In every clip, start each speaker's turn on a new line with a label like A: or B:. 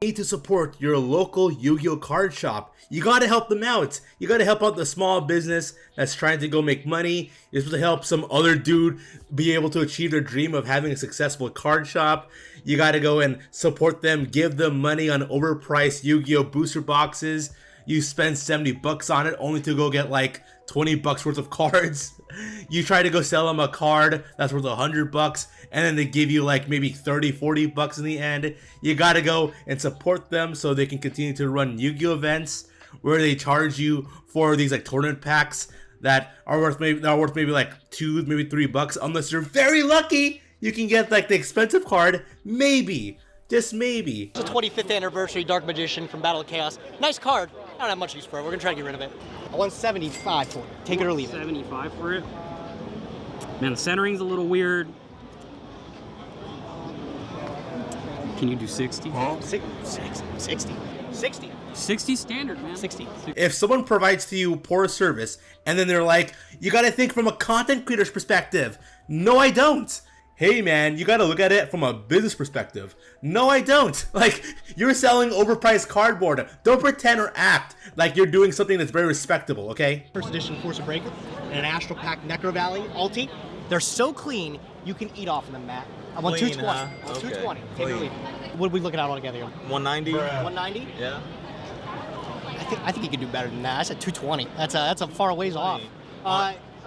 A: Need to support your local Yu-Gi-Oh card shop. You gotta help them out. You gotta help out the small business that's trying to go make money. You're supposed to help some other dude be able to achieve their dream of having a successful card shop. You gotta go and support them, give them money on overpriced Yu-Gi-Oh booster boxes. You spend 70 bucks on it only to go get like 20 bucks worth of cards. You try to go sell them a card that's worth 100 bucks and then they give you like maybe 30, 40 bucks in the end. You gotta go and support them so they can continue to run Yu-Gi-Oh events where they charge you for these like tournament packs that are worth maybe like 2, maybe 3 bucks. Unless you're very lucky, you can get like the expensive card, maybe. Just maybe.
B: It's the 25th anniversary Dark Magician from Battle of Chaos. Nice card. I don't have much use for it. We're gonna try to get rid of it. I want 75 for it. Take it or leave it.
C: 75 for it. Man, the centering's a little weird. Can you do 60?
B: 60.
C: 60 standard, man.
B: 60.
A: If someone provides to you poor service and then they're like, you gotta think from a content creator's perspective. No, I don't. Hey man, you gotta look at it from a business perspective. No, I don't. Like, you're selling overpriced cardboard. Don't pretend or act like you're doing something that's very respectable, okay?
B: First edition Force of Breaker and an Astral Pack Necro Valley Ulti. They're so clean, you can eat off of them, Matt. I want
D: Clean,
B: 220.
D: huh?
B: I want
D: Okay.
B: 220. Take it or
D: Clean.
B: leave it. What are we looking at altogether?
D: 190.
B: 190?
D: Yeah.
B: I think you could do better than that. I said 220. That's a far ways off.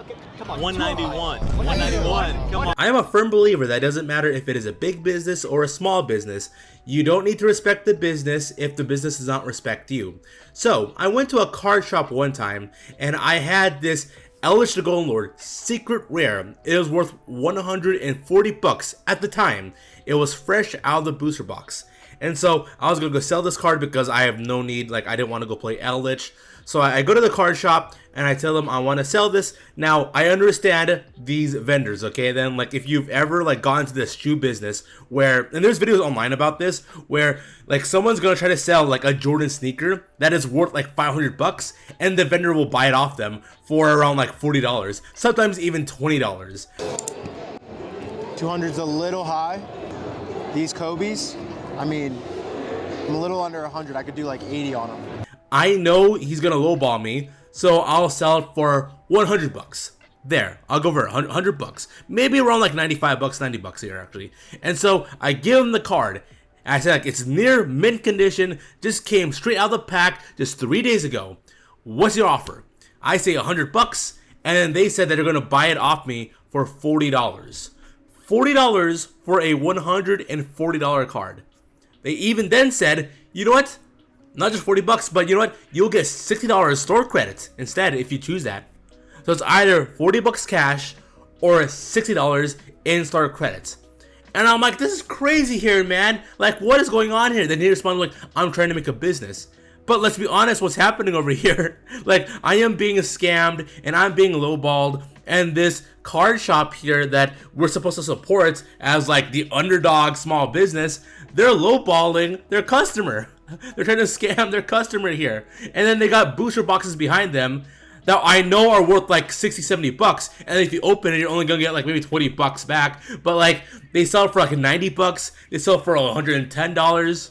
B: Okay, come on.
D: 191. 191. Come on.
A: I am a firm believer that it doesn't matter if it is a big business or a small business. You don't need to respect the business if the business does not respect you. So, I went to a card shop one time and I had this Eldritch the Golden Lord secret rare. It was worth 140 bucks at the time. It was fresh out of the booster box. And so I was gonna go sell this card because I have no need, like I didn't want to go play Eldritch. So I go to the card shop and I tell them I want to sell this. Now I understand these vendors, okay? Then like if you've ever like gone into this shoe business where, and there's videos online about this, where like someone's gonna try to sell like a Jordan sneaker that is worth like 500 bucks and the vendor will buy it off them for around like $40, sometimes even $20.
E: 200's a little high. These Kobe's, I mean, I'm a little under 100. I could do like 80 on them.
A: I know he's gonna lowball me, so I'll sell it for 100 bucks. There, I'll go for 100 bucks. Maybe around like 95 bucks, 90 bucks here actually. And so I give him the card. And I said like, it's near mint condition, just came straight out of the pack just 3 days ago. What's your offer? I say 100 bucks, and then they said that they're gonna buy it off me for $40. $40 for a $140 card. They even then said, you know what? Not just 40 bucks, but you know what? You'll get $60 store credit instead if you choose that. So it's either 40 bucks cash or $60 in store credits. And I'm like, this is crazy here, man. Like, what is going on here? Then he responded like, I'm trying to make a business. But let's be honest, what's happening over here? Like, I am being scammed and I'm being lowballed. And this card shop here that we're supposed to support as like the underdog small business, they're lowballing their customer. They're trying to scam their customer here. And then they got booster boxes behind them that I know are worth like 60, 70 bucks. And if you open it, you're only gonna get like maybe 20 bucks back. But like, they sell it for like 90 bucks. They sell it for $110.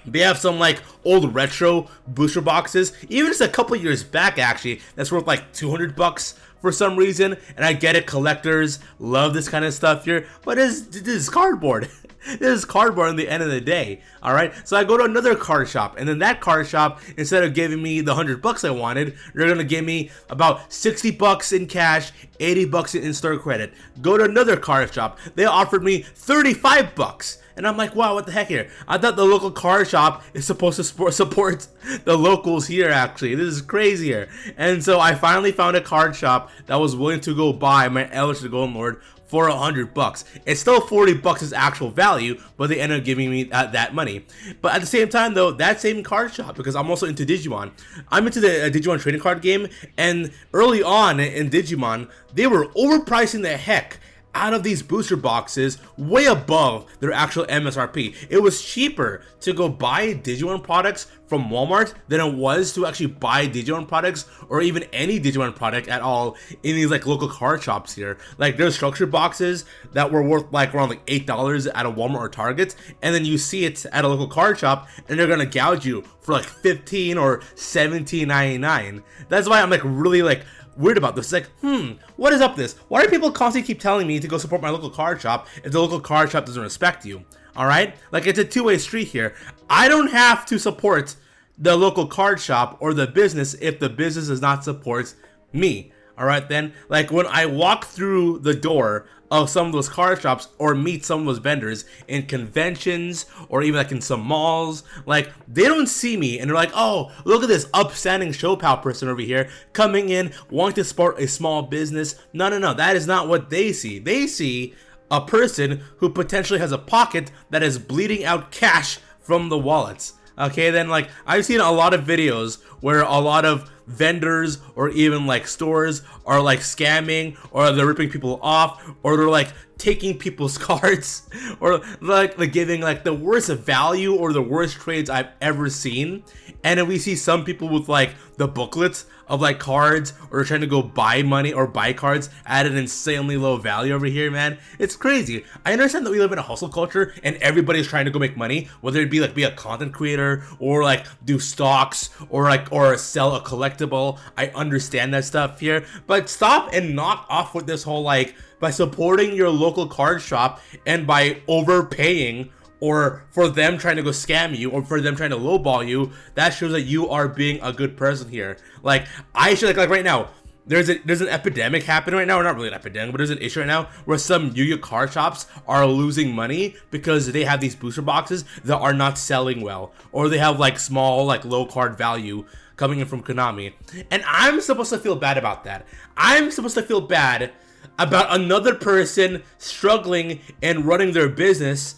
A: They have some like old retro booster boxes, even just a couple years back actually, that's worth like 200 bucks for some reason. And I get it, collectors love this kind of stuff here, but this is cardboard. This is cardboard in the end of the day, alright? So I go to another card shop, and then that card shop, instead of giving me the 100 bucks I wanted, they're gonna give me about 60 bucks in cash, 80 bucks in in-store credit. Go to another card shop, they offered me 35 bucks. And I'm like, wow, what the heck here? I thought the local card shop is supposed to support the locals here, actually. This is crazy here. And so I finally found a card shop that was willing to go buy my Eldritch the Golden Lord for 100 bucks. It's still 40 bucks as actual value, but they ended up giving me that money. But at the same time though, that same card shop, because I'm also into Digimon, I'm into the Digimon trading card game, and early on in Digimon, they were overpricing the heck out of these booster boxes way above their actual MSRP. It was cheaper to go buy Digimon products from Walmart than it was to actually buy Digimon products or even any Digimon product at all in these like local card shops here. Like there's structured boxes that were worth like around like $8 at a Walmart or Target, and then you see it at a local card shop and they're gonna gouge you for like $15 or $17.99. That's why I'm like really like weird about this. It's like, what is up with this? Why do people constantly keep telling me to go support my local card shop if the local card shop doesn't respect you? All right, like it's a two-way street here. I don't have to support the local card shop or the business if the business does not support me. All right, then, like when I walk through the door of some of those card shops or meet some of those vendors in conventions or even like in some malls, like they don't see me and they're like, oh, look at this upstanding show pal person over here coming in wanting to support a small business. No, that is not what they see. They see a person who potentially has a pocket that is bleeding out cash from the wallets. Okay, then like I've seen a lot of videos where a lot of vendors or even like stores are like scamming, or they're ripping people off, or they're like taking people's cards, or like they're giving like the worst value or the worst trades I've ever seen. And then we see some people with like the booklets of like cards, or trying to go buy money or buy cards at an insanely low value over here, man. It's crazy. I understand that we live in a hustle culture and everybody's trying to go make money, whether it be like be a content creator or like do stocks or like or sell a collectible. I understand that stuff here, but stop and knock off with this whole like by supporting your local card shop and by overpaying, or for them trying to go scam you, or for them trying to lowball you. That shows that you are being a good person here. Like I should like right now, there's an epidemic happening right now, or not really an epidemic, but there's an issue right now where some Yu-Gi-Oh card shops are losing money because they have these booster boxes that are not selling well, or they have like small like low card value coming in from Konami. And I'm supposed to feel bad about that. I'm supposed to feel bad about another person struggling and running their business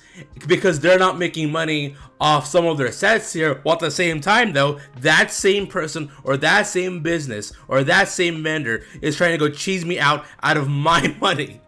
A: because they're not making money off some of their sets here, while at the same time though, that same person or that same business or that same vendor is trying to go cheese me out of my money.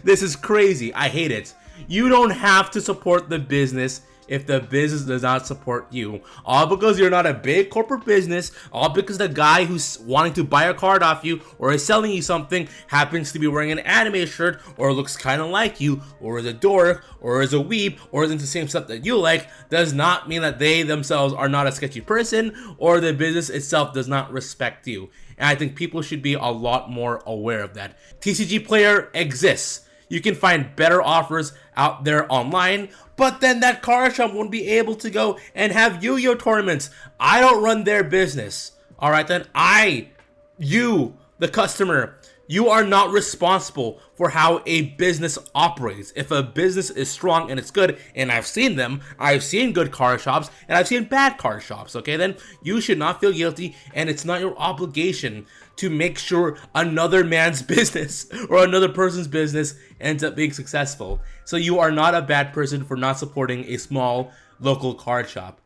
A: This is crazy. I hate it. You don't have to support the business if the business does not support you, all because you're not a big corporate business, all because the guy who's wanting to buy a card off you or is selling you something happens to be wearing an anime shirt or looks kind of like you, or is a dork, or is a weeb, or is into the same stuff that you like, does not mean that they themselves are not a sketchy person or the business itself does not respect you. And I think people should be a lot more aware of that. TCG Player exists. You can find better offers out there online, but then that card shop won't be able to go and have Yu-Gi-Oh tournaments. I don't run their business. All right, then you, the customer, you are not responsible for how a business operates. If a business is strong and it's good, and I've seen them, I've seen good card shops and I've seen bad card shops, okay, then you should not feel guilty, and it's not your obligation to make sure another man's business or another person's business ends up being successful. So you are not a bad person for not supporting a small local card shop.